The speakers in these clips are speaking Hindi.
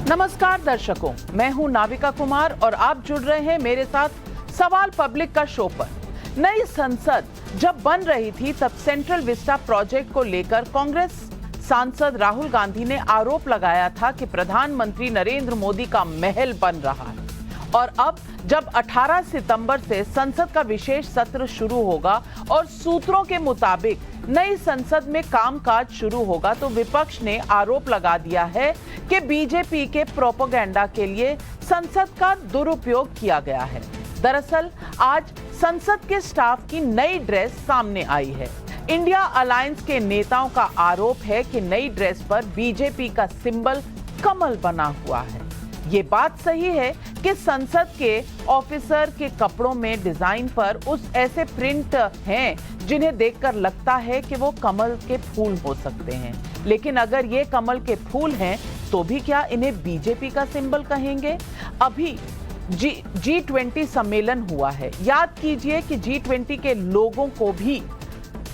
नमस्कार दर्शकों, मैं हूं नाविका कुमार और आप जुड़ रहे हैं मेरे साथ सवाल पब्लिक का शो पर। नई संसद जब बन रही थी तब सेंट्रल विस्टा प्रोजेक्ट को लेकर कांग्रेस सांसद राहुल गांधी ने आरोप लगाया था कि प्रधानमंत्री नरेंद्र मोदी का महल बन रहा है। और अब जब 18 सितंबर से संसद का विशेष सत्र शुरू होगा और सूत्रों के मुताबिक नई संसद में कामकाज शुरू होगा, तो विपक्ष ने आरोप लगा दिया है कि बीजेपी के प्रोपेगेंडा के लिए संसद का दुरुपयोग किया गया है। दरअसल आज संसद के स्टाफ की नई ड्रेस सामने आई है। इंडिया अलायंस के नेताओं का आरोप है कि नई ड्रेस पर बीजेपी का सिंबल कमल बना हुआ है। ये बात सही है कि संसद के ऑफिसर के कपड़ों में डिजाइन पर उस ऐसे प्रिंट हैं जिन्हें देखकर लगता है कि वो कमल के फूल हो सकते हैं, लेकिन अगर ये कमल के फूल हैं तो भी क्या इन्हें बीजेपी का सिंबल कहेंगे? अभी G20 सम्मेलन हुआ है। याद कीजिए कि G20 के लोगों को भी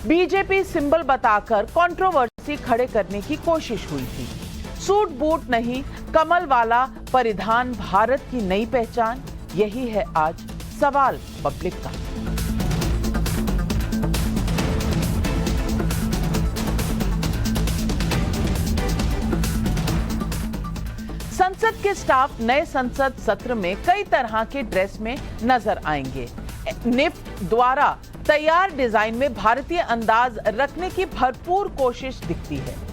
बीजेपी सिंबल बताकर कंट्रोवर्सी खड़े करने की कोशिश हुई थी। सूट बूट नहीं, कमल वाला परिधान भारत की नई पहचान, यही है आज सवाल पब्लिक का। संसद के स्टाफ नए संसद सत्र में कई तरह के ड्रेस में नजर आएंगे। निफ्ट द्वारा तैयार डिजाइन में भारतीय अंदाज रखने की भरपूर कोशिश दिखती है।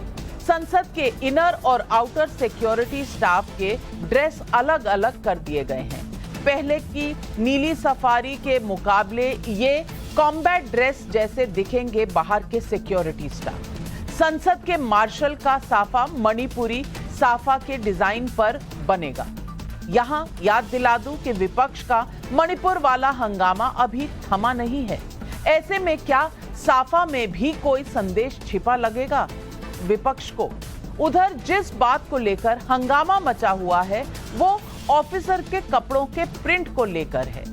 संसद के इनर और आउटर सिक्योरिटी स्टाफ के ड्रेस अलग अलग कर दिए गए हैं। पहले की नीली सफारी के मुकाबले ये कॉम्बैट ड्रेस जैसे दिखेंगे बाहर के सिक्योरिटी स्टाफ। संसद के मार्शल का साफा मणिपुरी साफा के डिजाइन पर बनेगा। यहां याद दिला दूं कि विपक्ष का मणिपुर वाला हंगामा अभी थमा नहीं है। ऐसे में क्या साफा में भी कोई संदेश छिपा लगेगा विपक्ष को? उधर जिस बात को लेकर हंगामा मचा हुआ है वो ऑफिसर के कपड़ों के प्रिंट को लेकर है।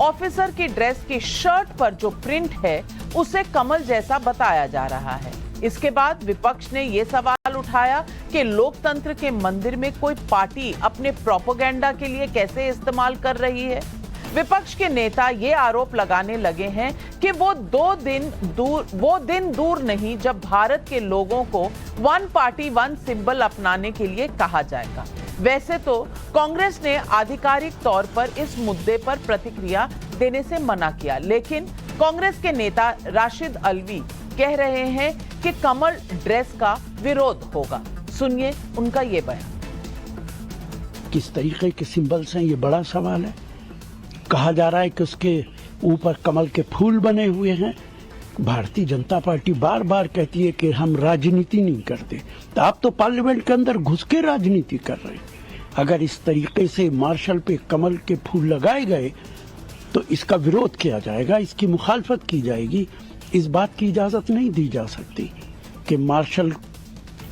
ऑफिसर की ड्रेस की शर्ट पर जो प्रिंट है उसे कमल जैसा बताया जा रहा है। इसके बाद विपक्ष ने यह सवाल उठाया कि लोकतंत्र के मंदिर में कोई पार्टी अपने प्रोपेगेंडा के लिए कैसे इस्तेमाल कर रही है। विपक्ष के नेता ये आरोप लगाने लगे हैं कि वो दिन दूर नहीं जब भारत के लोगों को वन पार्टी वन सिंबल अपनाने के लिए कहा जाएगा। वैसे तो कांग्रेस ने आधिकारिक तौर पर इस मुद्दे पर प्रतिक्रिया देने से मना किया, लेकिन कांग्रेस के नेता राशिद अलवी कह रहे हैं कि कमल ड्रेस का विरोध होगा। सुनिए उनका ये बयान। किस तरीके के सिंबल्स हैं, ये बड़ा सवाल है। कहा जा रहा है कि उसके ऊपर कमल के फूल बने हुए हैं। भारतीय जनता पार्टी बार बार कहती है कि हम राजनीति नहीं करते, तो आप तो पार्लियामेंट के अंदर घुस के राजनीति कर रहे हैं। अगर इस तरीके से मार्शल पे कमल के फूल लगाए गए तो इसका विरोध किया जाएगा, इसकी मुखालफत की जाएगी। इस बात की इजाजत नहीं दी जा सकती कि मार्शल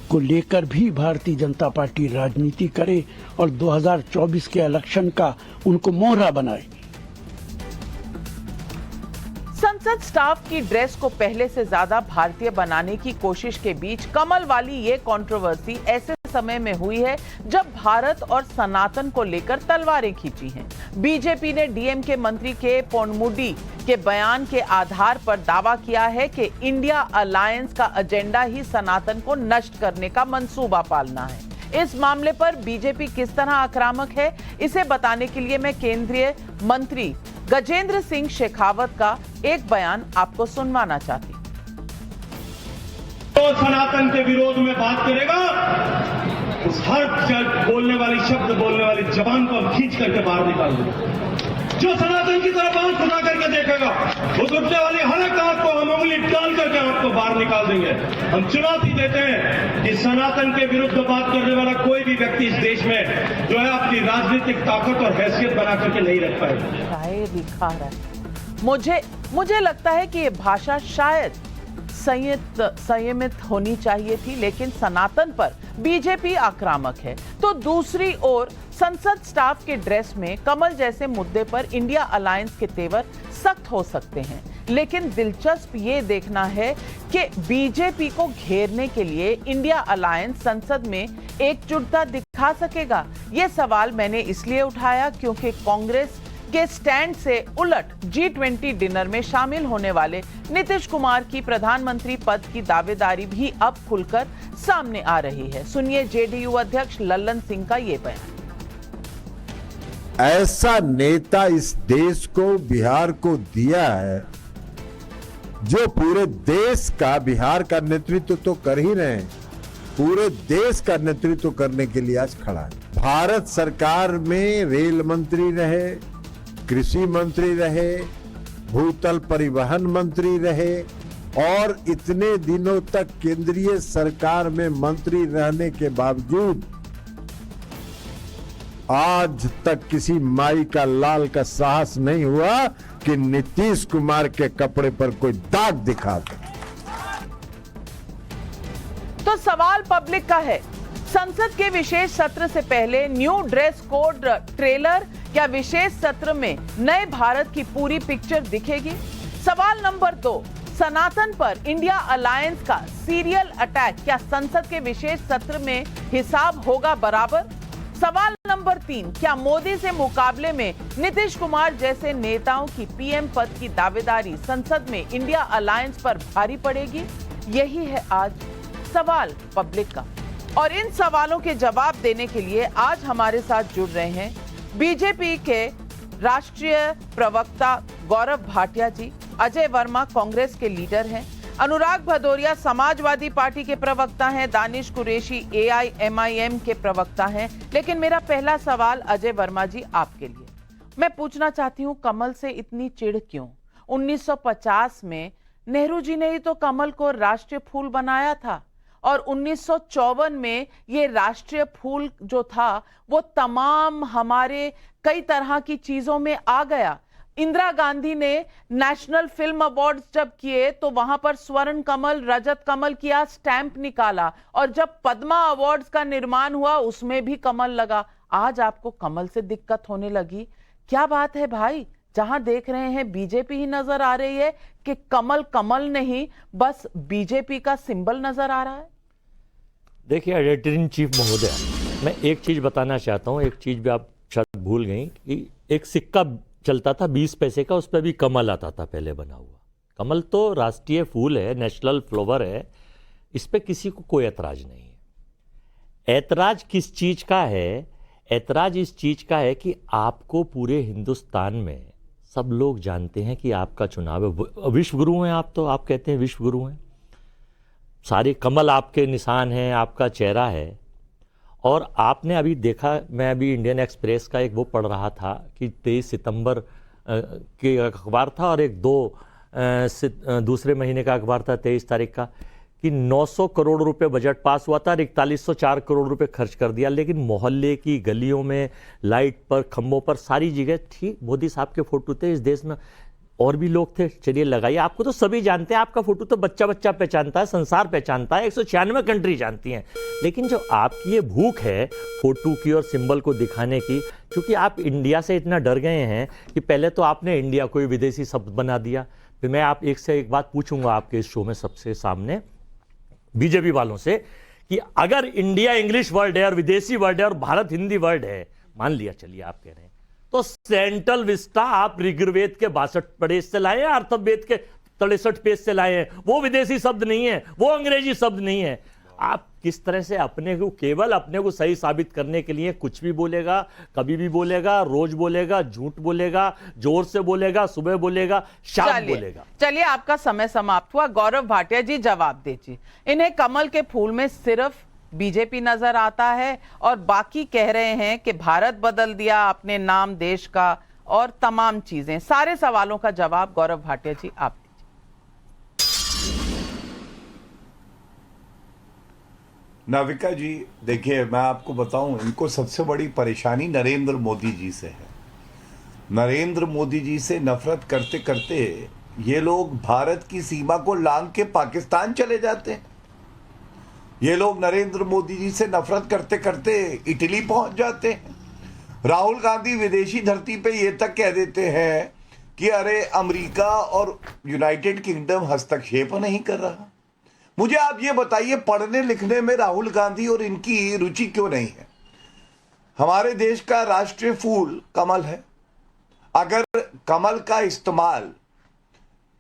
को लेकर भी भारतीय जनता पार्टी राजनीति करे और 2024 के इलेक्शन का उनको मोहरा बनाए। संसद स्टाफ की ड्रेस को पहले से ज्यादा भारतीय बनाने की कोशिश के बीच कमल वाली ये कंट्रोवर्सी ऐसे समय में हुई है जब भारत और सनातन को लेकर तलवारें खींची हैं। बीजेपी ने डीएमके मंत्री के पोन्मुडी के बयान के आधार पर दावा किया है कि इंडिया अलायंस का एजेंडा ही सनातन को नष्ट करने का मंसूबा पालना है। इस मामले पर बीजेपी किस तरह आक्रामक है, इसे बताने के लिए मैं केंद्रीय मंत्री गजेंद्र सिंह शेखावत का एक बयान आपको सुनवाना चाहती हूं। तो सनातन के विरोध में बात करेगा, उस हर बोलने वाली शब्द बोलने वाली जबान को हम खींच करके बाहर निकाल देंगे। जो सनातन की तरफ आंख उठा करके देखेगा, उस उठने वाली हर एक आंख को हम उंगली डाल करके आपको बाहर निकाल देंगे। हम चुनौती देते हैं कि सनातन के विरुद्ध बात करने वाला कोई भी व्यक्ति इस देश में जो है अपनी राजनीतिक ताकत और हैसियत बना करके नहीं रख पाएगा। दिखा रहा है मुझे लगता है कि ये भाषा शायद संयमित होनी चाहिए थी, लेकिन सनातन पर बीजेपी आक्रामक है। तो दूसरी ओर संसद स्टाफ के ड्रेस में कमल जैसे मुद्दे पर इंडिया अलायंस के तेवर सख्त हो सकते हैं। लेकिन दिलचस्प ये देखना है कि बीजेपी को घेरने के लिए इंडिया अलायंस संसद में एकजुटता दिखा सकेगा। यह सवाल मैंने इसलिए उठाया क्योंकि कांग्रेस के स्टैंड से उलट G20 डिनर में शामिल होने वाले नीतीश कुमार की प्रधानमंत्री पद की दावेदारी भी अब खुलकर सामने आ रही है। सुनिए जेडीयू अध्यक्ष लल्लन सिंह का ये बयान। ऐसा नेता इस देश को, बिहार को दिया है जो पूरे देश का, बिहार का नेतृत्व तो कर ही रहे हैं, पूरे देश का नेतृत्व करने के लिए आज खड़ा है। भारत सरकार में रेल मंत्री रहे, कृषि मंत्री रहे, भूतल परिवहन मंत्री रहे और इतने दिनों तक केंद्रीय सरकार में मंत्री रहने के बावजूद आज तक किसी माई का लाल का साहस नहीं हुआ कि नीतीश कुमार के कपड़े पर कोई दाग दिखा दे। तो सवाल पब्लिक का है, संसद के विशेष सत्र से पहले न्यू ड्रेस कोड ट्रेलर या विशेष सत्र में नए भारत की पूरी पिक्चर दिखेगी? सवाल नंबर 2, सनातन पर इंडिया अलायंस का सीरियल अटैक क्या संसद के विशेष सत्र में हिसाब होगा बराबर? सवाल नंबर 3, क्या मोदी से मुकाबले में नीतीश कुमार जैसे नेताओं की पीएम पद की दावेदारी संसद में इंडिया अलायंस पर भारी पड़ेगी? यही है आज सवाल पब्लिक का। और इन सवालों के जवाब देने के लिए आज हमारे साथ जुड़ रहे हैं बीजेपी के राष्ट्रीय प्रवक्ता गौरव भाटिया जी, अजय वर्मा कांग्रेस के लीडर हैं, अनुराग भदौरिया समाजवादी पार्टी के प्रवक्ता हैं, दानिश कुरैशी AIMIM के प्रवक्ता हैं। लेकिन मेरा पहला सवाल अजय वर्मा जी आपके लिए, मैं पूछना चाहती हूं कमल से इतनी चिढ़ क्यों? 1950 में नेहरू जी ने ही तो कमल को राष्ट्रीय फूल बनाया था और 1954 में ये राष्ट्रीय फूल जो था वो तमाम हमारे कई तरह की चीजों में आ गया। इंदिरा गांधी ने नेशनल फिल्म अवार्ड्स जब किए तो वहां पर स्वर्ण कमल, रजत कमल किया स्टैंप निकाला और जब पद्मा अवार्ड्स का निर्माण हुआ उसमें भी कमल लगा। आज आपको कमल से दिक्कत होने लगी, क्या बात है भाई? जहां देख रहे हैं बीजेपी ही नजर आ रही है कि कमल कमल नहीं बस बीजेपी का सिंबल नजर आ रहा है। देखिए एडिटर इन चीफ महोदय, मैं एक चीज बताना चाहता हूं, एक चीज भी आप शायद भूल गई कि एक सिक्का चलता था 20 पैसे का, उस पर भी कमल आता था पहले बना हुआ। कमल तो राष्ट्रीय फूल है, नेशनल फ्लावर है, इस पे किसी को कोई ऐतराज नहीं है। ऐतराज किस चीज का है? ऐतराज इस चीज का है कि आपको पूरे हिंदुस्तान में सब लोग जानते हैं कि आपका चुनाव है, विश्व गुरु हैं आप, तो आप कहते हैं विश्व गुरु हैं, सारे कमल आपके निशान हैं, आपका चेहरा है। और आपने अभी देखा, मैं अभी इंडियन एक्सप्रेस का एक वो पढ़ रहा था कि 23 सितंबर के अखबार था और एक दूसरे महीने का अखबार था 23 तारीख का, कि 900 करोड़ रुपए बजट पास हुआ था और 4104 करोड़ रुपए खर्च कर दिया, लेकिन मोहल्ले की गलियों में, लाइट पर, खंभों पर, सारी जगह थी मोदी साहब के फोटो थे। इस देश में और भी लोग थे, चलिए लगाइए, आपको तो सभी जानते हैं, आपका फोटो तो बच्चा बच्चा पहचानता है, संसार पहचानता है, 196 कंट्री जानती हैं। लेकिन जो आपकी ये भूख है फोटो की और सिंबल को दिखाने की, क्योंकि आप इंडिया से इतना डर गए हैं कि पहले तो आपने इंडिया को विदेशी शब्द बना दिया। फिर मैं आप एक से एक बात पूछूंगा आपके इस शो में सबसे सामने बीजेपी वालों से कि अगर इंडिया इंग्लिश वर्ड है और विदेशी वर्ड है और भारत हिंदी वर्ड है, मान लिया चलिए आप कह रहे हैं, तो सेंट्रल विस्टा आप ऋग्वेद के 62 पेज से लाए हैं, अर्थवेद के 63 पेज से लाए हैं, वो विदेशी शब्द नहीं है, वो अंग्रेजी शब्द नहीं है। आप किस तरह से अपने को, केवल अपने को सही साबित करने के लिए कुछ भी बोलेगा, कभी भी बोलेगा, रोज बोलेगा, झूठ बोलेगा, जोर से बोलेगा, सुबह बोलेगा, शाम बोलेगा। चलिए आपका समय समाप्त हुआ। गौरव भाटिया जी जवाब दीजिए, इन्हें कमल के फूल में सिर्फ बीजेपी नजर आता है और बाकी कह रहे हैं कि भारत बदल दिया अपने नाम देश का और तमाम चीजें। सारे सवालों का जवाब गौरव भाटिया जी आप दीजिए। नाविका जी, देखिए मैं आपको बताऊं, इनको सबसे बड़ी परेशानी नरेंद्र मोदी जी से है। नरेंद्र मोदी जी से नफरत करते करते ये लोग भारत की सीमा को लांघ के पाकिस्तान चले जाते हैं। ये लोग नरेंद्र मोदी जी से नफरत करते करते इटली पहुंच जाते हैं। राहुल गांधी विदेशी धरती पे ये तक कह देते हैं कि अरे अमेरिका और यूनाइटेड किंगडम हस्तक्षेप नहीं कर रहा। मुझे आप ये बताइए, पढ़ने लिखने में राहुल गांधी और इनकी रुचि क्यों नहीं है? हमारे देश का राष्ट्रीय फूल कमल है। अगर कमल का इस्तेमाल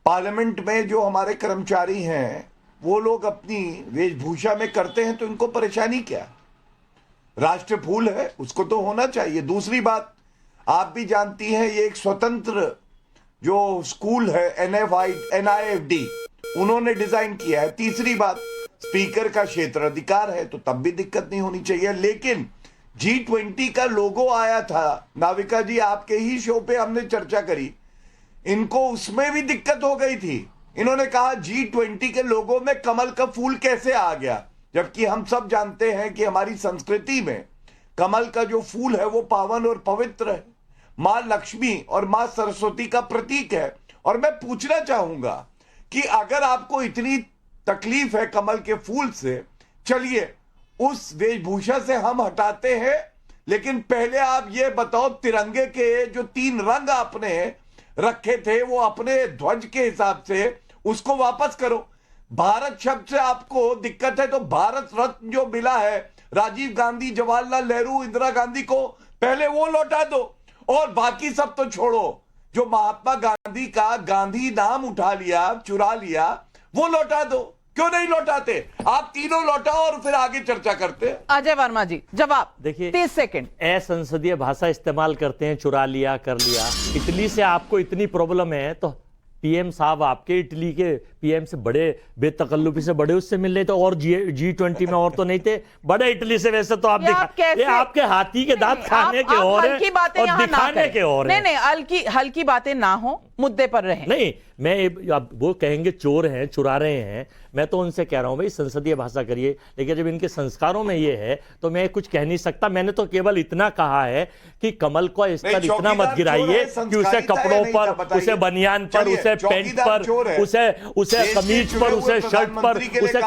पार्लियामेंट में जो हमारे कर्मचारी हैं वो लोग अपनी वेशभूषा में करते हैं तो इनको परेशानी क्या? राष्ट्रीय फूल है, उसको तो होना चाहिए। दूसरी बात, आप भी जानती हैं ये एक स्वतंत्र जो स्कूल है NIFD उन्होंने डिजाइन किया है। तीसरी बात, स्पीकर का क्षेत्राधिकार है तो तब भी दिक्कत नहीं होनी चाहिए। लेकिन G20 का लोगो आया था, नाविका जी आपके ही शो पे हमने चर्चा करी, इनको उसमें भी दिक्कत हो गई थी। इन्होंने कहा G20 के लोगों में कमल का फूल कैसे आ गया, जबकि हम सब जानते हैं कि हमारी संस्कृति में कमल का जो फूल है वो पावन और पवित्र है, मां लक्ष्मी और मां सरस्वती का प्रतीक है। और मैं पूछना चाहूंगा कि अगर आपको इतनी तकलीफ है कमल के फूल से, चलिए उस वेशभूषा से हम हटाते हैं, लेकिन पहले आप ये बताओ तिरंगे के जो 3 रंग आपने रखे थे वो अपने ध्वज के हिसाब से उसको वापस करो। भारत शब्द से आपको दिक्कत है तो भारत रत्न जो मिला है राजीव गांधी, जवाहरलाल नेहरू, इंदिरा गांधी को, पहले वो लौटा दो और बाकी सब तो छोड़ो। जो महात्मा गांधी का गांधी नाम उठा लिया, चुरा लिया, वो लौटा दो। क्यों नहीं लौटाते? आप तीनों लौटाओ और फिर आगे चर्चा करते। अजय वर्मा जी जवाब देखिए, 30 सेकंड। असंसदीय भाषा इस्तेमाल करते हैं, चुरा लिया, कर लिया। इटली से आपको इतनी प्रॉब्लम है तो पीएम साहब आपके इटली के पीएम से बड़े बेतकल्लुफी से बड़े उससे मिल रहे थे, और G20 में और तो नहीं थे बड़े इटली से। वैसे तो आप ये आपके हाथी के दांत खाने के और है और दिखाने के और है। नहीं, हल्की बातें ना हो, मुद्दे पर रहें। नहीं, मैं अब वो कहेंगे चोर हैं, चुरा रहे हैं, मैं तो उनसे कह रहा हूं भाई संसदीय भाषा करिए, लेकिन जब इनके संस्कारों में ये है तो मैं कुछ कह नहीं सकता। मैंने तो केवल इतना कहा है कि कमल को स्तर इतना मत गिराइए कि उसे कपड़ों पर, उसे बनियान पर, उसे पैंट पर, उसे कमीज पर, उसे शर्ट पर, उसे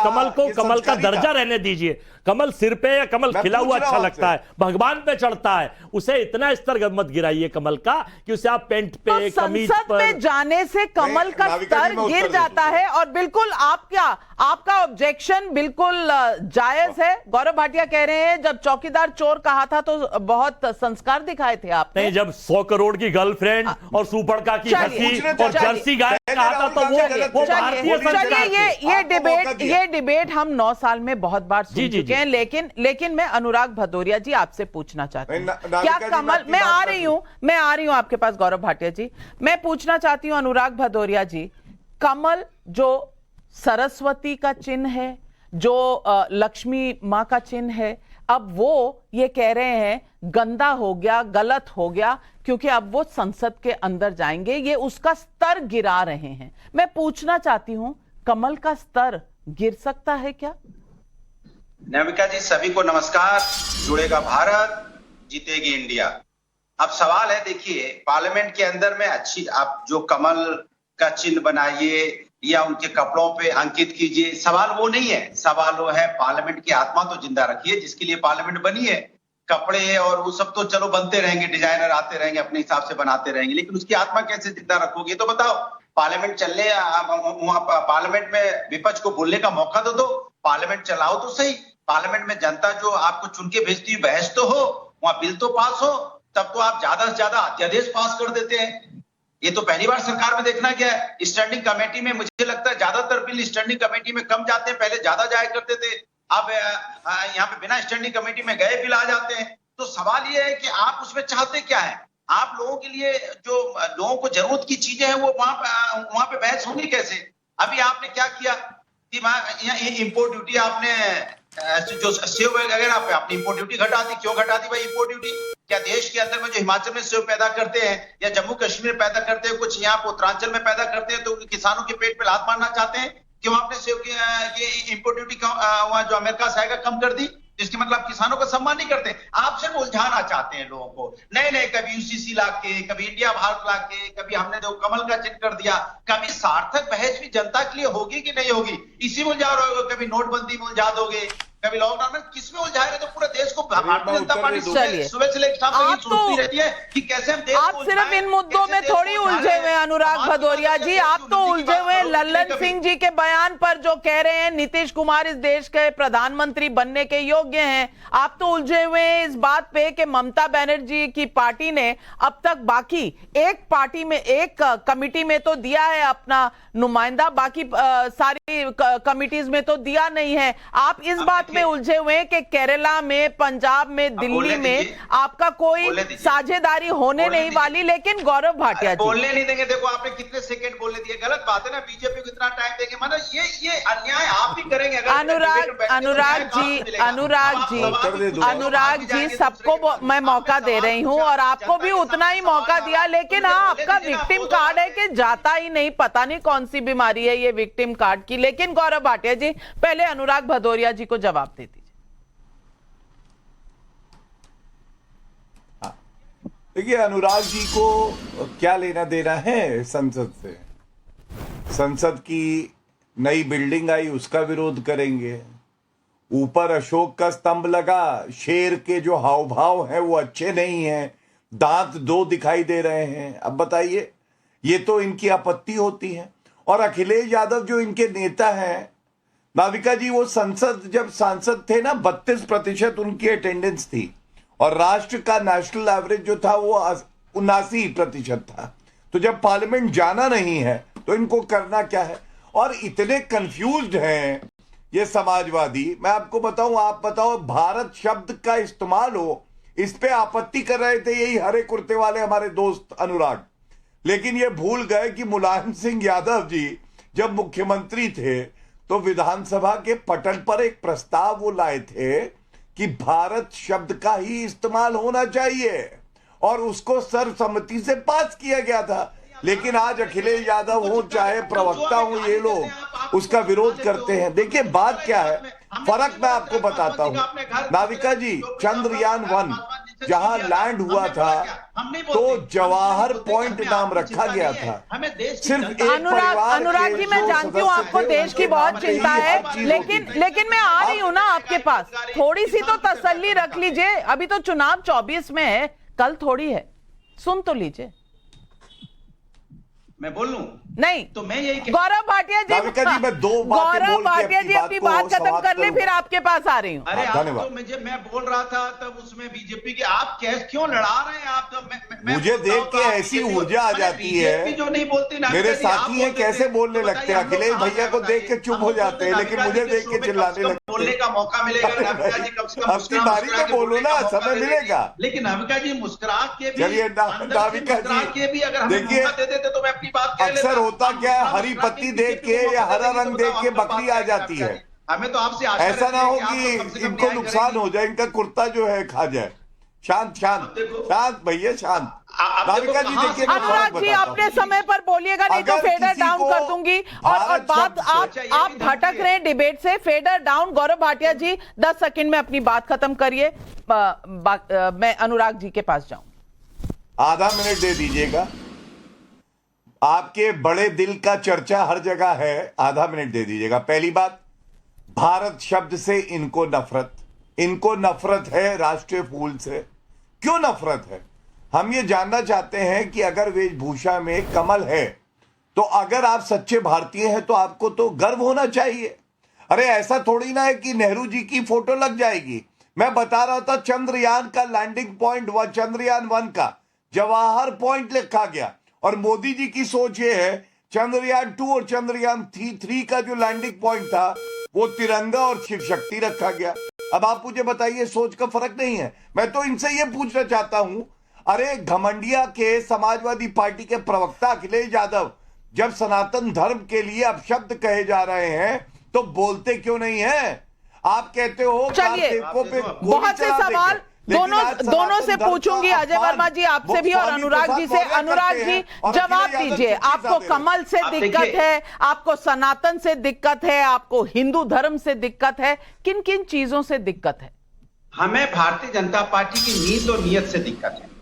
कमल का दर्जा रहने दीजिए। कमल सिर पे या कमल खिला हुआ अच्छा लगता है, भगवान पे चढ़ता है, उसे इतना स्तर मत गिराइए कमल का कि उसे आप पैंट पे, कमीज पर। में जाने से कमल का स्तर गिर जाता है। और बिल्कुल आपका ऑब्जेक्शन बिल्कुल जायज है। गौरव भाटिया कह रहे हैं जब चौकीदार चोर कहा था तो बहुत संस्कार दिखाए थे आपने। नहीं, जब 100 करोड़ की गर्लफ्रेंड और सुपरका की हंसी और जर्सी गाय कहा था तो वो भारतीय संस्कार थे। ये डिबेट हम 9 साल में बहुत बार सुन चुके हैं। लेकिन मैं अनुराग भदौरिया जी आपसे पूछना चाहती हूँ, क्या कमल, मैं आ रही हूं आपके पास गौरव भाटिया जी, मैं पूछना चाहती हूं अनुराग भदौरिया जी, कमल जो सरस्वती का चिन्ह है, जो लक्ष्मी मां का चिन्ह है, अब वो ये कह रहे हैं गंदा हो गया, गलत हो गया, क्योंकि अब वो संसद के अंदर जाएंगे, ये उसका स्तर गिरा रहे हैं। मैं पूछना चाहती हूं कमल का स्तर गिर सकता है क्या? नाविका जी सभी को नमस्कार। जुड़ेगा भारत, जीतेगी इंडिया। अब सवाल है, देखिए पार्लियामेंट के अंदर में अच्छी आप जो कमल का चिन्ह बनाइए या उनके कपड़ों पे अंकित कीजिए, सवाल वो नहीं है। सवाल वो है पार्लियामेंट की आत्मा तो जिंदा रखिए जिसके लिए पार्लियामेंट बनी है। कपड़े और वो सब तो चलो बनते रहेंगे, डिजाइनर आते रहेंगे अपने हिसाब से बनाते रहेंगे, लेकिन उसकी आत्मा कैसे जिंदा रखोगे? तो बताओ, पार्लियामेंट चलने वहां पार्लियामेंट में विपक्ष को बोलने का मौका तो दो, पार्लियामेंट चलाओ तो सही। पार्लियामेंट में जनता जो आपको चुन के भेजती है, बहस तो हो, वहां बिल तो पास हो, तब तो आप ज्यादा से ज्यादा अध्यादेश पास कर देते हैं। ये तो पहली बार सरकार में देखना क्या है। स्टैंडिंग कमेटी में मुझे लगता है ज्यादातर बिल स्टैंडिंग कमेटी में कम जाते हैं, पहले ज्यादा जाया करते थे। अब यहाँ पे बिना स्टैंडिंग कमेटी में गए बिल आ जाते हैं। तो सवाल ये है कि आप उसमें चाहते क्या है? आप लोगों के लिए जो लोगों को जरूरत की चीजें हैं वो वहां पे बहस होगी कैसे? अभी आपने क्या किया कि इंपोर्ट ड्यूटी आपने जो सेव वगैरह पे आपने इंपोर्ट ड्यूटी घटा दी। क्यों घटा दी भाई इंपोर्ट ड्यूटी? क्या देश के अंदर में जो हिमाचल में सेव पैदा करते हैं या जम्मू कश्मीर में पैदा करते हैं, कुछ यहाँ उत्तरांचल में पैदा करते हैं, तो किसानों के पेट पे लात मारना चाहते हैं? क्यों आपने सेव की इंपोर्ट ड्यूटी वहां जो अमेरिका से आएगा कम कर दी? इसके मतलब आप किसानों का सम्मान नहीं करते, आप सिर्फ उलझाना चाहते हैं लोगों को। नहीं, कभी यूसीसी लाके, कभी इंडिया भारत लाके, कभी हमने जो कमल का चिन्ह कर दिया। कभी सार्थक बहस भी जनता के लिए होगी कि नहीं होगी? इसी में उलझा रहे हो। कभी नोटबंदी में उलझा दोगे, कभी लॉकडाउन में, किसमें उलझाए रहे तो पूरे देश को भारतीय जनता पार्टी चलिए। सुबह से लेकर शाम तक ये सोचती रहती है कि कैसे हम देश आप को सिर्फ उलझाएं, इन मुद्दों कैसे में देश को थोड़ी उलझे उलझाएं। हुए हैं अनुराग आप भदौरिया जी, कैसे आप तो उन्नति की उलझे बात हुए हैं करोगे लल्लन कभी? सिंह जी के बयान पर, जो कह रहे हैं नीतीश कुमार इस देश के प्रधानमंत्री बनने के योग्य हैं। आप तो उलझे हुए हैं इस बात पे कि ममता बनर्जी की पार्टी ने अब तक बाकी एक पार्टी में, एक कमिटी में तो दिया है अपना नुमाइंदा, बाकी सारी कमिटीज में तो दिया नहीं है। आप इस बात में उलझे हुए हैं कि केरला में, पंजाब में, दिल्ली में आपका कोई साझेदारी होने नहीं वाली, लेकिन गौरव भाटिया जी बोलने नहीं देंगे। देखो आपने कितने सेकंड बोलने दिए, गलत बात है ना। बीजेपी को इतना टाइम देंगे, मतलब ये अन्याय आप ही करेंगे अगर अनुराग जी सबको मैं मौका दे रही हूं और आपको भी उतना ही मौका दिया, लेकिन हाँ आपका विक्टिम कार्ड है कि जाता ही नहीं, पता नहीं कौन सी बीमारी है ये विक्टिम कार्ड की। लेकिन गौरव भाटिया जी पहले अनुराग भदौरिया जी को जवाब दे दीजिए। देखिए, अनुराग जी को क्या लेना देना है संसद से? संसद की नई बिल्डिंग आई, उसका विरोध करेंगे। ऊपर अशोक का स्तंभ लगा, शेर के जो हाव भाव है वो अच्छे नहीं हैं, दांत दो दिखाई दे रहे हैं। अब बताइए, ये तो इनकी आपत्ति होती है। और अखिलेश यादव जो इनके नेता हैं, नाविका जी, वो संसद जब सांसद थे ना, 32% उनकी अटेंडेंस थी और राष्ट्र का नेशनल एवरेज जो था वो 79% था। तो जब पार्लियामेंट जाना नहीं है तो इनको करना क्या है? और इतने कंफ्यूज्ड हैं ये समाजवादी। मैं आपको बताऊं, आप बताओ, भारत शब्द का इस्तेमाल हो, इस पे आपत्ति कर रहे थे यही हरे कुर्ते वाले हमारे दोस्त अनुराग। लेकिन ये भूल गए कि मुलायम सिंह यादव जी जब मुख्यमंत्री थे तो विधानसभा के पटल पर एक प्रस्ताव वो लाए थे कि भारत शब्द का ही इस्तेमाल होना चाहिए और उसको सर्वसम्मति से पास किया गया था। लेकिन आज अखिलेश यादव हो चाहे प्रवक्ता हो, ये लोग उसका विरोध करते हैं। देखिए बात क्या है, फर्क मैं आपको बताता हूं नाविका जी। चंद्रयान 1 जहां लैंड हुआ था तो जवाहर पॉइंट नाम रखा गया था। सिर्फ एक अनुराग जी, मैं जानती हूँ आपको देश की बहुत चिंता है, लेकिन मैं आ रही हूँ ना आपके पास, थोड़ी सी तो तसल्ली रख लीजिए। अभी तो चुनाव 24 में है, कल थोड़ी है, सुन तो लीजिए। मैं बोल लूं? नहीं तो मैं यही गौरव भाटिया जी, मैं दो गौरव भाटिया जी अपनी बात खत्म कर ले, फिर आपके पास आ रही हूँ। अरे आप तो मैं बोल रहा था तब उसमें बीजेपी के आप क्यों लड़ा रहे हैं? आप तो मुझे देख के ऐसी ऊर्जा आ जाती है, जो नहीं बोलती ना, मेरे साथी हैं कैसे बोलने लगते हैं। अखिलेश भैया को देख के चुप हो जाते हैं, लेकिन मुझे देख के चिल्लाने लगते हैं। बोलने का मौका मिलेगा अपनी बारी में बोलो ना, समय मिलेगा। लेकिन नाविका जी मुस्कुरा के भी, चलिए नाविका जी देखिए, तो मैं अपनी बात अक्सर होता क्या है, हरी पत्ती देख के या हरा रंग देख के बकरी आ जाती है। हमें तो आपसे ऐसा ना हो कि इनको नुकसान हो जाए, इनका कुर्ता जो है खा जाए। शांत शांत शांत भैया, शांत। नाविका जी देखिए, अनुराग जी अपने समय पर बोलिएगा, नहीं तो फेडर डाउन कर दूंगी। और बात आप भटक रहे हैं डिबेट से, फेडर डाउन। गौरव भाटिया जी 10 सेकंड में अपनी बात खत्म करिए, मैं अनुराग जी के पास जाऊं। आधा मिनट दे दीजिएगा, आपके बड़े दिल का चर्चा हर जगह है, आधा मिनट दे दीजिएगा। पहली बात, भारत शब्द से इनको नफरत है राष्ट्रीय फूल से। क्यों नफरत है? हम ये जानना चाहते हैं कि अगर वेशभूषा में कमल है तो अगर आप सच्चे भारतीय हैं तो आपको तो गर्व होना चाहिए। अरे ऐसा थोड़ी ना है कि नेहरू जी की फोटो लग जाएगी। मैं बता रहा था चंद्रयान का लैंडिंग पॉइंट, चंद्रयान 1 का जवाहर पॉइंट लिखा गया। और मोदी जी की सोच ये है, चंद्रयान 2 और चंद्रयान 3 का जो लैंडिंग पॉइंट था वो तिरंगा और शिव शक्ति रखा गया। अब आप मुझे बताइए, सोच का फर्क नहीं है? मैं तो इनसे ये पूछना चाहता हूं, अरे घमंडिया के समाजवादी पार्टी के प्रवक्ता अखिलेश यादव जब सनातन धर्म के लिए अपशब्द कहे जा रहे हैं तो बोलते क्यों नहीं है? आप कहते हो चलिए, बहुत से सवाल दोनों से पूछूंगी, अजय वर्मा जी आपसे भी और अनुराग जी से। अनुराग जी जवाब दीजिए, आपको कमल से दिक्कत है, आपको सनातन से दिक्कत है, आपको हिंदू धर्म से दिक्कत है, किन किन चीजों से दिक्कत है? हमें भारतीय जनता पार्टी की नीयत और नीयत से दिक्कत है।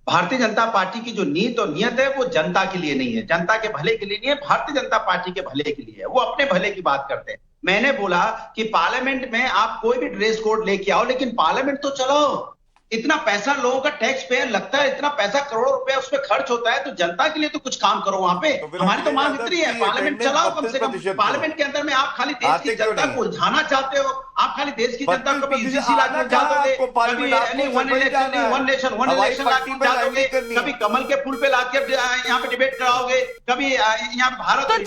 भारतीय जनता पार्टी की जो नीयत और नीयत है वो जनता के लिए नहीं है, जनता के भले के लिए नहीं है, भारतीय जनता पार्टी के भले के लिए है। वो अपने भले की बात करते हैं। मैंने बोला कि पार्लियामेंट में आप कोई भी ड्रेस कोड लेके आओ, लेकिन पार्लियामेंट तो चलाओ। इतना पैसा लोगों का टैक्स पेयर लगता है, इतना पैसा करोड़ों रुपया उस पर खर्च होता है, तो जनता के लिए तो कुछ काम करो वहां पे। हमारी तो मांग इतनी है, पार्लियामेंट चलाओ कम से कम। पार्लियामेंट के अंदर में आप खाली देश की जनता को उलझाना चाहते हो, आप खाली देश की जनता को कभी इजी लाके उलझा दोगे, कभी वन इलेक्शन वन इलेक्शन लाके उलझा दोगे, कभी कमल के फूल पे लाके यहाँ पे डिबेट कराओगे, कभी यहाँ भारत तो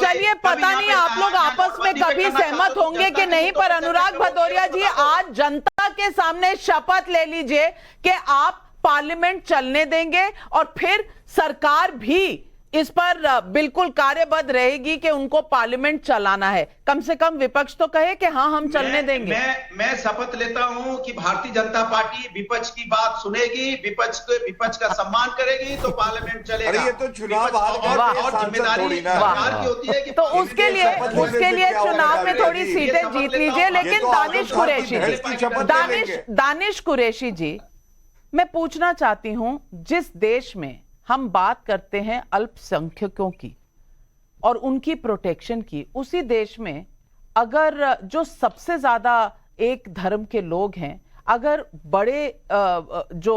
चलिए पता नहीं आप लोग आपस में कभी सहमत होंगे कि नहीं, पर अनुराग भदौरिया जी आज जनता के सामने शपथ ले लीजिए कि आप पार्लियामेंट चलने देंगे और फिर सरकार भी इस पर बिल्कुल कार्यबद्ध रहेगी कि उनको पार्लियामेंट चलाना है। कम से कम विपक्ष तो कहे कि हाँ हम चलने देंगे। मैं शपथ लेता हूं कि भारतीय जनता पार्टी विपक्ष की बात सुनेगी, विपक्ष का सम्मान करेगी, तो पार्लियामेंट चलेगा। अरे ये तो चुनाव और जिम्मेदारी सरकार की होती है कि तो उसके लिए चुनाव में थोड़ी सीटें जीत लीजिए। लेकिन दानिश कुरैशी जी, मैं पूछना चाहती हूं, जिस देश में हम बात करते हैं अल्पसंख्यकों की और उनकी प्रोटेक्शन की, उसी देश में अगर जो सबसे ज्यादा एक धर्म के लोग हैं, अगर बड़े जो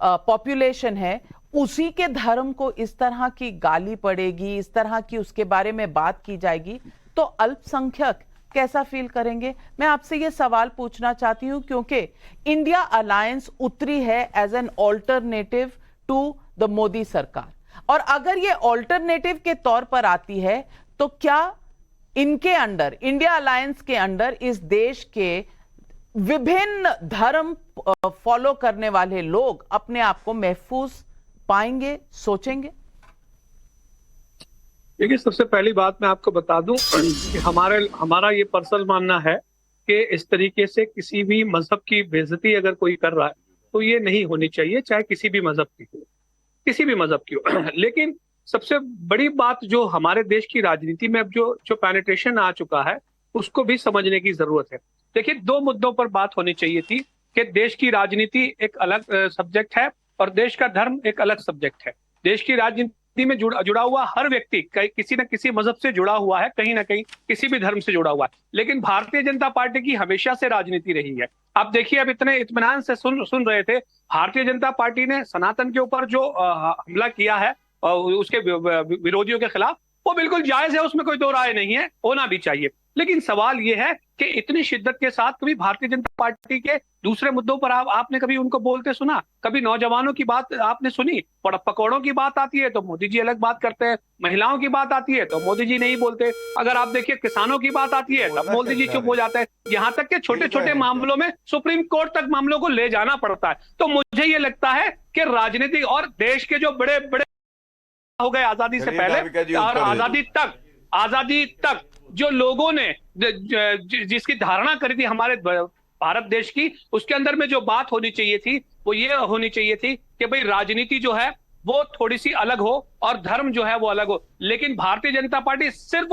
पॉपुलेशन है उसी के धर्म को इस तरह की गाली पड़ेगी, इस तरह की उसके बारे में बात की जाएगी, तो अल्पसंख्यक कैसा फील करेंगे? मैं आपसे ये सवाल पूछना चाहती हूं क्योंकि इंडिया अलायंस उतरी है as an alternative to the Modi सरकार, और अगर ये ऑल्टरनेटिव के तौर पर आती है तो क्या इनके अंडर, इंडिया अलायंस के अंडर, इस देश के विभिन्न धर्म फॉलो करने वाले लोग अपने आप को महफूज पाएंगे, सोचेंगे? देखिए, सबसे पहली बात मैं आपको बता दूं कि हमारा ये पर्सनल मानना है कि इस तरीके से किसी भी मजहब की बेइज्जती अगर कोई कर रहा है तो ये नहीं होनी चाहिए, चाहे किसी भी मजहब की हो, किसी भी मजहब की हो। लेकिन सबसे बड़ी बात जो हमारे देश की राजनीति में अब जो पेनिट्रेशन आ चुका है, उसको भी समझने की जरूरत है। देखिए, दो मुद्दों पर बात होनी चाहिए थी कि देश की राजनीति एक अलग सब्जेक्ट है और देश का धर्म एक अलग सब्जेक्ट है। देश की राजनीति में जुड़ा हुआ हर व्यक्ति किसी न किसी मजहब से जुड़ा हुआ है, कहीं ना कहीं किसी भी धर्म से जुड़ा हुआ है। लेकिन भारतीय जनता पार्टी की हमेशा से राजनीति रही है। आप देखिए, अब इतने इत्मीनान से सुन रहे थे, भारतीय जनता पार्टी ने सनातन के ऊपर जो हमला किया है उसके विरोधियों के खिलाफ, वो बिल्कुल जायज है, उसमें कोई दो राय नहीं है, होना भी चाहिए। लेकिन सवाल ये है कि इतनी शिद्दत के साथ कभी भारतीय जनता पार्टी के दूसरे मुद्दों पर आपने कभी उनको बोलते सुना? कभी नौजवानों की बात आपने सुनी? पकौड़ों की बात आती है तो मोदी जी अलग बात करते हैं, महिलाओं की बात आती है तो मोदी जी नहीं बोलते, अगर आप देखिए किसानों की बात आती है तब मोदी जी चुप हो जाते हैं, यहाँ तक के छोटे छोटे मामलों में सुप्रीम कोर्ट तक मामलों को ले जाना पड़ता है। तो मुझे ये लगता है कि राजनीति और देश के जो बड़े बड़े हो गए आजादी से पहले और आजादी तक जो लोगों ने जिसकी धारणा करी थी हमारे भारत देश की, उसके अंदर में जो बात होनी चाहिए थी वो ये होनी चाहिए थी कि भाई राजनीति जो है वो थोड़ी सी अलग हो और धर्म जो है वो अलग हो। लेकिन भारतीय जनता पार्टी सिर्फ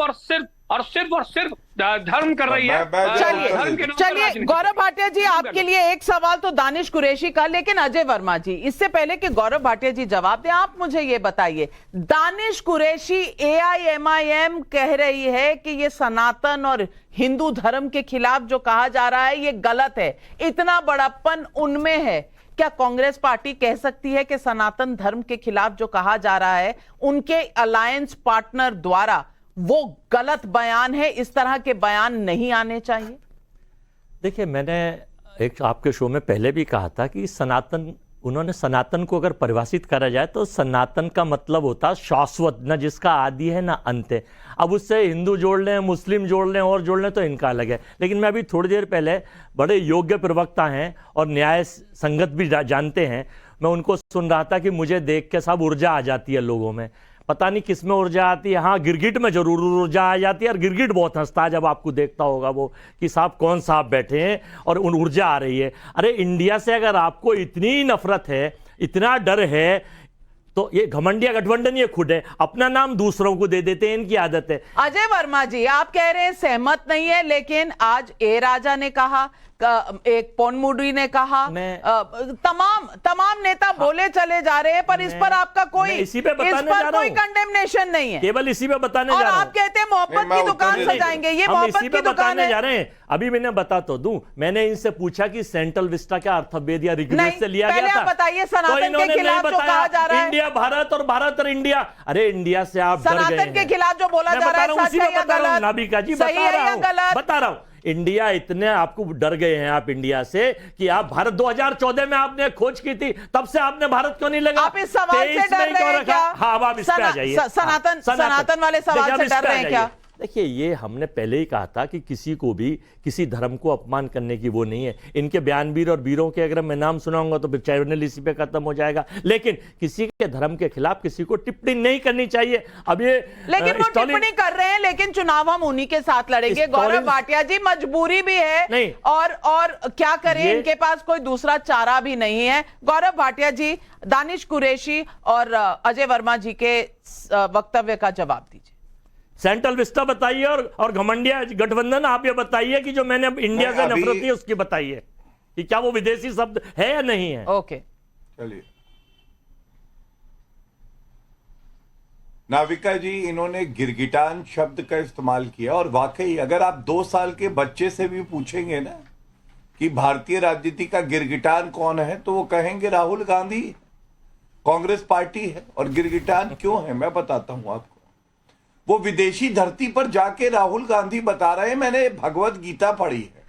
धर्म कर रही है। चलिए गौरव भाटिया जी, आपके लिए एक सवाल तो दानिश कुरैशी का, लेकिन अजय वर्मा जी, इससे पहले कि गौरव भाटिया जी जवाब दें, आप मुझे ये बताइए, दानिश कुरैशी AIMIM कह रही है कि ये सनातन और हिंदू धर्म के खिलाफ जो कहा जा रहा है ये गलत है, इतना बड़प्पन उनमें है। क्या कांग्रेस पार्टी कह सकती है कि सनातन धर्म के खिलाफ जो कहा जा रहा है उनके अलायंस पार्टनर द्वारा वो गलत बयान है, इस तरह के बयान नहीं आने चाहिए? देखिए, मैंने एक आपके शो में पहले भी कहा था कि उन्होंने सनातन को अगर परिभाषित करा जाए तो सनातन का मतलब होता है शाश्वत, न जिसका आदि है ना अंत है। अब उससे हिंदू जोड़ लें, मुस्लिम जोड़ लें और जोड़ लें तो इनका अलग है। लेकिन मैं अभी थोड़ी देर पहले, बड़े योग्य प्रवक्ता हैं और न्याय संगत भी जानते हैं, मैं उनको सुन रहा था कि मुझे देख के सब ऊर्जा आ जाती है लोगों में। पता नहीं किस में ऊर्जा आती है, हाँ गिरगिट में जरूर ऊर्जा आ जाती है, और गिरगिट बहुत हंसता है जब आपको देखता होगा वो कि साहब कौन साहब बैठे हैं और उन ऊर्जा आ रही है। अरे इंडिया से अगर आपको इतनी नफरत है, इतना डर है, तो ये घमंडिया गठबंधन ये खुद है, अपना नाम दूसरों को दे देते हैं, इनकी आदत है। अजय वर्मा जी, आप कह रहे हैं सहमत नहीं है, लेकिन आज ए राजा ने कहा, एक पोनमुडी ने कहा, तमाम नेता बोले चले जा रहे हैं, पर इस पर आपका कोई कंडेमनेशन नहीं है, केवल इसी पे बताने जा और रहा हूं। आप कहते हैं मोहब्बत की दुकान सजाएंगे, ये मोहब्बत की दुकान है। जा रहे हैं। अभी मैंने बता तो दूं, मैंने इनसे पूछा कि सेंट्रल विस्टा क्या अर्थवेद या ऋग्वेद से लिया गया था? बताइए, सनातन के खिलाफ जो कहा जा रहा है, इंडिया भारत और भारत और इंडिया, अरे इंडिया से आप डर गए हैं। सनातन के खिलाफ जो बोला जा रहा है, सच है या गलत? नाबिका जी बता रहा हूं, इंडिया इतने आपको डर गए हैं आप इंडिया से कि आप भारत 2014 में आपने खोज की थी, तब से आपने भारत क्यों नहीं लगा? आप इस सवाल से डर रहे हैं क्या? हाँ, आप इस पे आ जाइए। सनातन वाले सवाल से डर रहे हैं क्या? देखिए, ये हमने पहले ही कहा था कि किसी को भी किसी धर्म को अपमान करने की वो नहीं है। इनके बयानवीर और वीरों के अगर मैं नाम सुनाऊंगा तो फिर चैनल इसी पे खत्म हो जाएगा, लेकिन किसी के धर्म के खिलाफ किसी को टिप्पणी नहीं करनी चाहिए। अब ये लेकिन वो टिप्पणी कर रहे हैं, लेकिन चुनाव हम उन्हीं के साथ लड़ेंगे। गौरव भाटिया जी, मजबूरी भी है नहीं, और क्या करें, इनके पास कोई दूसरा चारा भी नहीं है। गौरव भाटिया जी, दानिश कुरैशी और अजय वर्मा जी के वक्तव्य का जवाब दीजिए। सेंट्रल विस्टा बताइए और घमंडिया गठबंधन आप ये बताइए कि जो मैंने इंडिया से नफरत की उसकी बताइए कि क्या वो विदेशी शब्द है या नहीं है। ओके, चलिए। नाविका जी, इन्होंने गिरगिटान शब्द का इस्तेमाल किया, और वाकई अगर आप 2 साल के बच्चे से भी पूछेंगे ना कि भारतीय राजनीति का गिरगिटान कौन है, तो वो कहेंगे राहुल गांधी, कांग्रेस पार्टी है। और गिरगिटान क्यों है मैं बताता हूं आपको। वो विदेशी धरती पर जाके राहुल गांधी बता रहे हैं, मैंने भगवत गीता पढ़ी है।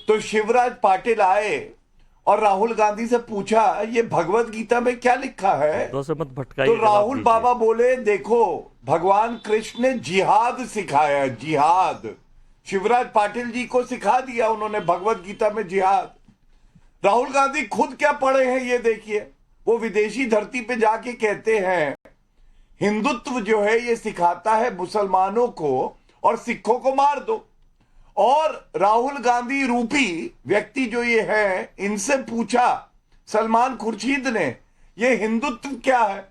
तो शिवराज पाटिल आए और राहुल गांधी से पूछा, ये भगवत गीता में क्या लिखा है? तो राहुल बाबा बोले, देखो भगवान कृष्ण ने जिहाद सिखाया, जिहाद। शिवराज पाटिल जी को सिखा दिया उन्होंने भगवत गीता में जिहाद। राहुल गांधी खुद क्या पढ़े हैं ये देखिए। वो विदेशी धरती पे जाके कहते हैं हिंदुत्व जो है ये सिखाता है मुसलमानों को और सिखों को मार दो। और राहुल गांधी रूपी व्यक्ति जो ये है, इनसे पूछा सलमान खुर्शीद ने, ये हिंदुत्व क्या है?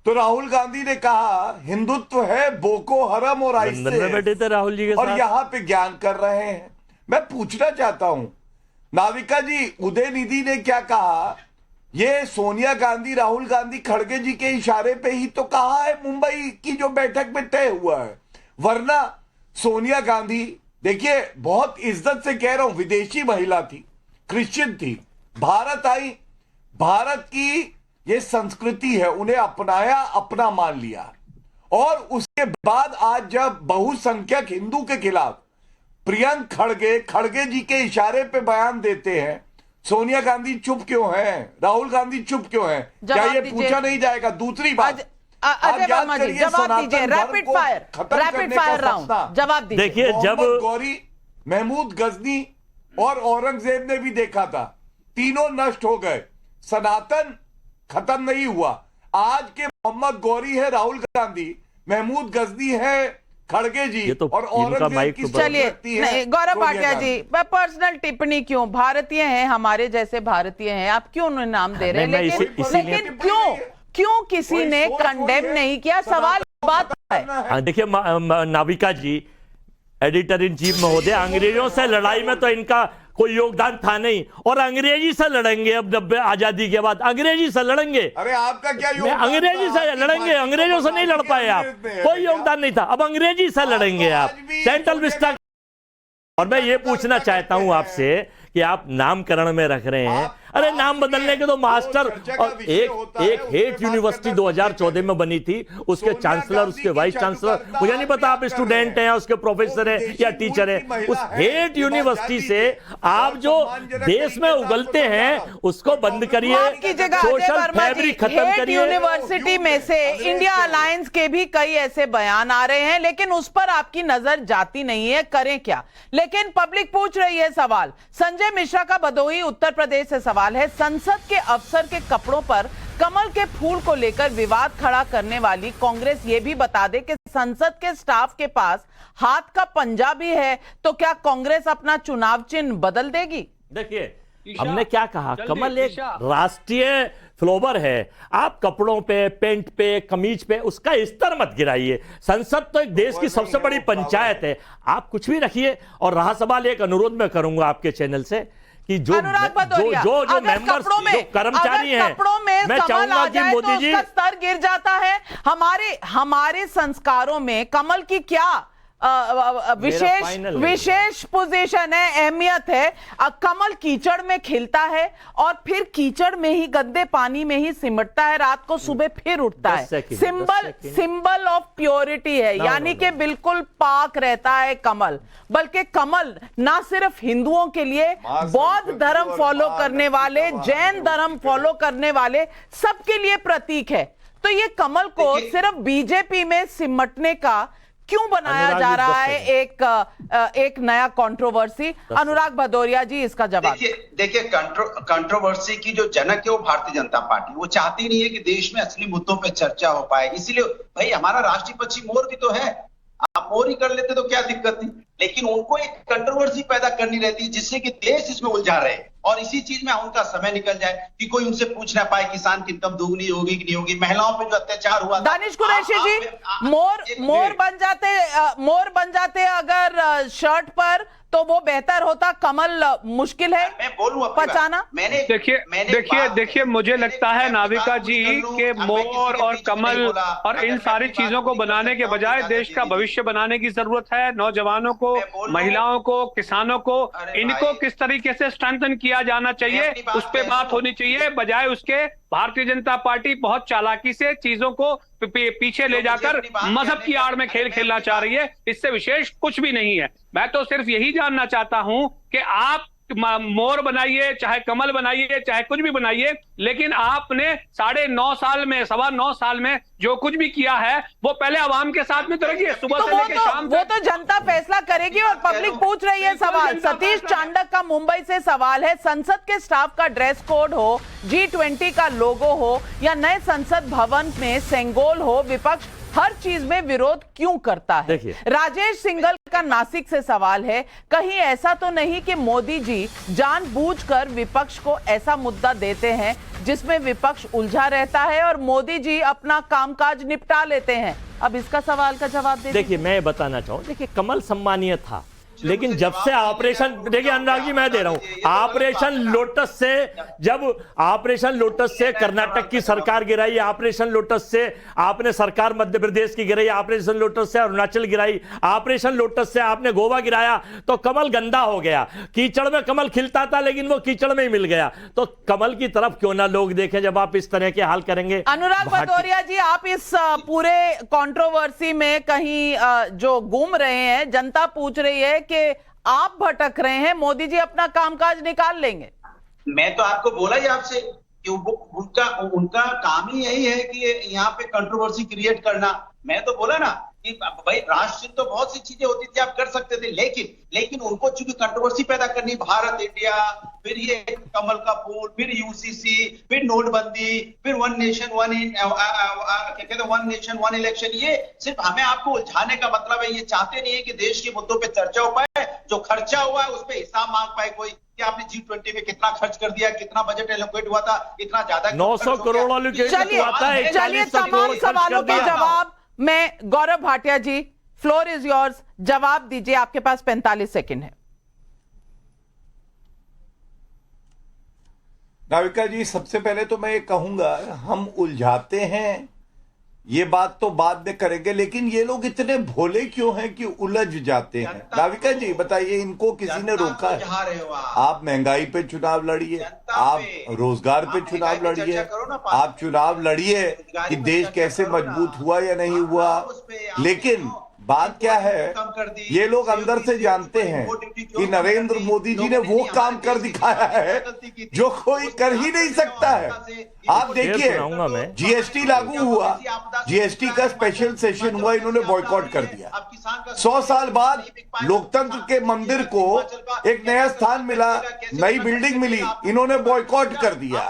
तो राहुल गांधी ने कहा हिंदुत्व है बोको हरम और आइसिस, राहुल जी के और साथ यहां पे ज्ञान कर रहे हैं। मैं पूछना चाहता हूं नाविका जी, उदयनिधि ने क्या कहा? ये सोनिया गांधी राहुल गांधी खड़गे जी के इशारे पे ही तो कहा है मुंबई की जो बैठक में तय हुआ है, वरना सोनिया गांधी, देखिए बहुत इज्जत से कह रहा हूं, विदेशी महिला थी, क्रिश्चियन थी, भारत आई, भारत की ये संस्कृति है, उन्हें अपनाया, अपना मान लिया। और उसके बाद आज जब बहुसंख्यक हिंदू के खिलाफ प्रियंक खड़गे जी के इशारे पे बयान देते हैं, सोनिया गांधी चुप क्यों है? राहुल गांधी चुप क्यों है? क्या ये पूछा नहीं जाएगा? दूसरी बात, अजय वर्मा जी जवाब दीजिए, रैपिड फायर राउंड जवाब दीजिए। देखिए, जब गौरी, महमूद गजनी और औरंगजेब ने भी देखा था, तीनों नष्ट हो गए, सनातन खत्म नहीं हुआ। आज के मोहम्मद गौरी है राहुल गांधी, महमूद गजनी है खड़गे जी, तो और औरंगजेब की चलिए गौरव भाटिया जी, पर्सनल टिप्पणी क्यों? भारतीय हैं, हमारे जैसे भारतीय हैं, आप क्यों उन्हें नाम दे रहे हैं? लेकिन क्यों किसी ने कंडेम नहीं किया? सवाल बात है। देखिए नाविका जी, एडिटर इन चीफ महोदय, अंग्रेजों से लड़ाई में तो इनका कोई योगदान था नहीं, और अंग्रेजी से लड़ेंगे अब 90 आजादी के बाद, अंग्रेजी से लड़ेंगे। अरे आपका क्या योगदान? अंग्रेजी से लड़ेंगे, अंग्रेजों से नहीं लड़ पाए आप, कोई योगदान नहीं था, अब अंग्रेजी से लड़ेंगे आप, सेंट्रल विस्टा। और मैं ये पूछना चाहता हूं आपसे कि आप नामकरण में रख रहे हैं, अरे नाम बदलने के तो मास्टर, और एक हेट यूनिवर्सिटी 2014 में बनी थी, उसके चांसलर, उसके वाइस चांसलर, मुझे नहीं पता आप स्टूडेंट हैं, उसके प्रोफेसर हैं या टीचर हैं, उस हेट यूनिवर्सिटी से आप जो देश में उगलते हैं उसको बंद करिए, सोशल फैब्रिक खत्म करिए। यूनिवर्सिटी में से इंडिया अलायंस के भी कई ऐसे बयान आ रहे हैं, लेकिन उस पर आपकी नजर जाती नहीं है, करें क्या? लेकिन पब्लिक पूछ रही है सवाल। संजय मिश्रा का भदोही उत्तर प्रदेश से सवाल है, संसद के अफसर के कपड़ों पर कमल के फूल को लेकर विवाद खड़ा करने वाली कांग्रेस ये भी बता दे कि संसद के स्टाफ के पास हाथ का पंजा भी है, तो क्या कांग्रेस अपना चुनाव चिन्ह बदल देगी? देखिए, हमने क्या कहा, जल्दी, कमल एक ईशा। राष्ट्रीय फ्लोवर है। आप कपड़ों पे, पेंट पे, कमीज पे उसका स्तर मत गिराइए। संसद तो एक देश की सबसे बड़ी पंचायत है, आप कुछ भी रखिए। और रहा सवाल, एक अनुरोध मैं करूंगा आपके चैनल से कि जो अनुराग भदौरिया, जो अगर मेंबर्स, कपड़ों में, जो कर्मचारी अगर हैं, कपड़ों में मैं कमल चाहूंगा आ कि जाए मोदी तो जी, उसका स्तर गिर जाता है। हमारे संस्कारों में कमल की क्या विशेष पोजीशन है, अहमियत है। कमल कीचड़ में खिलता है और फिर कीचड़ में ही, गंदे पानी में ही सिमटता है, रात को सुबह फिर उठता है। सिंबल ऑफ प्योरिटी है, यानी कि बिल्कुल पाक रहता है कमल। बल्कि कमल ना सिर्फ हिंदुओं के लिए, बौद्ध धर्म फॉलो करने वाले, जैन धर्म फॉलो करने वाले सबके लिए प्रतीक है। तो ये कमल को सिर्फ बीजेपी में सिमटने का क्यों बनाया जा रहा है एक नया कंट्रोवर्सी? अनुराग भदौरिया जी, इसका जवाब। देखिए कंट्रोवर्सी की जो जनक है वो भारतीय जनता पार्टी, वो चाहती नहीं है कि देश में असली मुद्दों पे चर्चा हो पाए। इसीलिए भाई हमारा राष्ट्रीय पक्षी मोर भी तो है, आप मोर ही कर लेते तो क्या दिक्कत थी, लेकिन उनको एक कंट्रोवर्सी पैदा करनी रहती है जिससे कि देश इसमें उलझा रहे और इसी चीज में उनका समय निकल जाए कि कोई उनसे पूछ ना पाए किसान की इनकम दुगनी होगी कि नहीं होगी, महिलाओं पे जो अत्याचार हुआ। दानिश कुरैशी जी, मोर बन जाते अगर शर्ट पर तो वो बेहतर होता, कमल मुश्किल है मैं बोलूं पचाना। देखिए मुझे लगता है नाविका जी के मोर और कमल और इन सारी चीजों को बनाने के बजाय देश का भविष्य बनाने की जरूरत है। नौजवानों को, महिलाओं को, किसानों को, इनको किस तरीके से स्ट्रेंथन किया जाना चाहिए उस पर बात होनी चाहिए। बजाय उसके भारतीय जनता पार्टी बहुत चालाकी से चीजों को पीछे ले जाकर मजहब की आड़ में खेल खेलना चाह रही है। इससे विशेष कुछ भी नहीं है। मैं तो सिर्फ यही जानना चाहता हूं कि आप मोर बनाइए, चाहे कमल बनाइए, चाहे कुछ भी बनाइए, लेकिन आपने 9.5 साल में, 9.25 साल में जो कुछ भी किया है वो पहले आवाम के साथ में तो रखिए। सुबह से लेकर शाम वो तो जनता फैसला करेगी और पब्लिक पूछ रही है सवाल। सतीश चांडक का मुंबई से सवाल है, संसद के स्टाफ का ड्रेस कोड हो, G20 का लोगो हो या नए संसद भवन में सेंगोल हो, विपक्ष हर चीज में विरोध क्यों करता है? राजेश सिंघल का नासिक से सवाल है, कहीं ऐसा तो नहीं कि मोदी जी जानबूझकर विपक्ष को ऐसा मुद्दा देते हैं जिसमें विपक्ष उलझा रहता है और मोदी जी अपना कामकाज निपटा लेते हैं? अब इसका सवाल का जवाब देखिए, मैं बताना चाहूं, देखिए कमल सम्मानीय था, लेकिन जब से ऑपरेशन, देखिए अनुराग जी मैं दे रहा हूं, ऑपरेशन लोटस से, जब ऑपरेशन लोटस से कर्नाटक की सरकार गिराई, ऑपरेशन लोटस से आपने सरकार मध्य प्रदेश की गिराई, ऑपरेशन लोटस से अरुणाचल गिराई, ऑपरेशन लोटस से आपने गोवा गिराया, तो कमल गंदा हो गया। कीचड़ में कमल खिलता था लेकिन वो कीचड़ में ही मिल गया। तो कमल की तरफ क्यों ना लोग देखें जब आप इस तरह के हाल करेंगे। अनुराग भदौरिया जी, आप इस पूरे कंट्रोवर्सी में कहीं जो घूम रहे हैं, जनता पूछ रही है कि आप भटक रहे हैं, मोदी जी अपना कामकाज निकाल लेंगे। मैं तो आपको बोला ही आपसे कि उनका काम ही यही है कि यहाँ पे कंट्रोवर्सी क्रिएट करना। मैं तो बोला ना कि भाई राष्ट्र तो बहुत सी चीजें होती थी, आप कर सकते थे, लेकिन उनको चूंकि कंट्रोवर्सी पैदा करनी, भारत इंडिया, फिर ये कमल का फूल, फिर यूसीसी, फिर नोटबंदी, फिर वन नेशन वन इलेक्शन, ये सिर्फ हमें आपको उलझाने का मतलब है। ये चाहते नहीं है कि देश के मुद्दों पे चर्चा हो पाए, जो खर्चा हुआ है उस पर हिसाब मांग पाए कोई कि आपने G20 में कितना खर्च कर दिया, कितना बजट एलोकेट हुआ था, इतना ज्यादा 900 करोड़ चलिए तमाम सवालों के जवाब मैं गौरव भाटिया जी, फ्लोर इज योर्स, जवाब दीजिए, आपके पास 45 सेकंड है। नाविका जी, सबसे पहले तो मैं ये कहूंगा, हम उलझाते हैं, ये बात तो बाद में करेंगे, लेकिन ये लोग इतने भोले क्यों हैं कि उलझ जाते हैं? नाविका जी बताइए, इनको किसी ने रोका है? आप महंगाई पे चुनाव लड़िए, आप रोजगार पे चुनाव लड़िए, आप चुनाव लड़िए कि देश कैसे मजबूत हुआ या नहीं हुआ, लेकिन बात क्या है, ये लोग अंदर से जानते हैं कि नरेंद्र मोदी जी ने वो काम कर दिखाया है जो कोई कर ही नहीं सकता है। आप देखिए, जीएसटी लागू हुआ, जीएसटी का स्पेशल सेशन हुआ, इन्होंने बॉयकॉट कर दिया। 100 साल बाद लोकतंत्र के मंदिर को एक नया स्थान मिला नई बिल्डिंग मिली, इन्होंने बॉयकॉट कर दिया।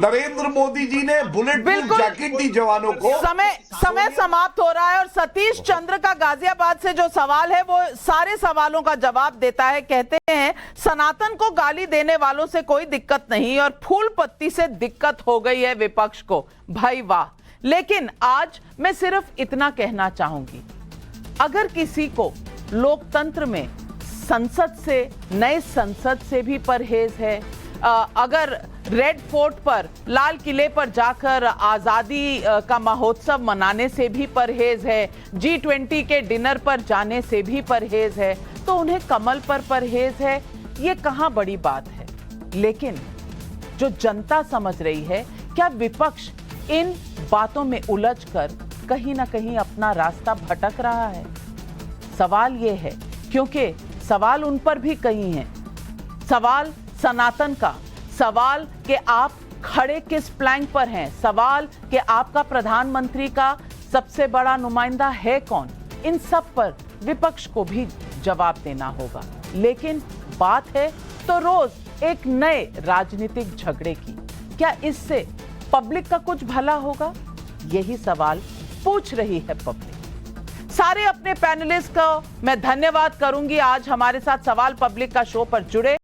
नरेंद्र मोदी जी ने बुलेट प्रूफ जैकेट दी जवानों को। समय समाप्त हो रहा है और सतीश चंद्र का गाजियाबाद से जो सवाल है वो सारे सवालों का जवाब देता है। कहते हैं सनातन को गाली देने वालों से कोई दिक्कत नहीं और फूल पत्ती से दिक्कत हो गई है विपक्ष को। भाई वाह। लेकिन आज मैं सिर्फ इतना कहना चाहूंगी, अगर किसी को लोकतंत्र में संसद से, नए संसद से भी परहेज है, अगर रेड फोर्ट पर, लाल किले पर जाकर आजादी का महोत्सव मनाने से भी परहेज है, G20 के डिनर पर जाने से भी परहेज है, तो उन्हें कमल पर परहेज है, ये कहां बड़ी बात है। लेकिन जो जनता समझ रही है, क्या विपक्ष इन बातों में उलझकर कहीं ना कहीं अपना रास्ता भटक रहा है? सवाल ये है, क्योंकि सवाल उन पर भी कहीं है। सवाल सनातन का, सवाल कि आप खड़े किस प्लैंक पर हैं, सवाल कि आपका प्रधानमंत्री का सबसे बड़ा नुमाइंदा है कौन, इन सब पर विपक्ष को भी जवाब देना होगा। लेकिन बात है तो रोज एक नए राजनीतिक झगड़े की। क्या इससे पब्लिक का कुछ भला होगा? यही सवाल पूछ रही है पब्लिक। सारे अपने पैनलिस्ट को मैं धन्यवाद करूंगी, आज हमारे साथ सवाल पब्लिक का शो पर जुड़े।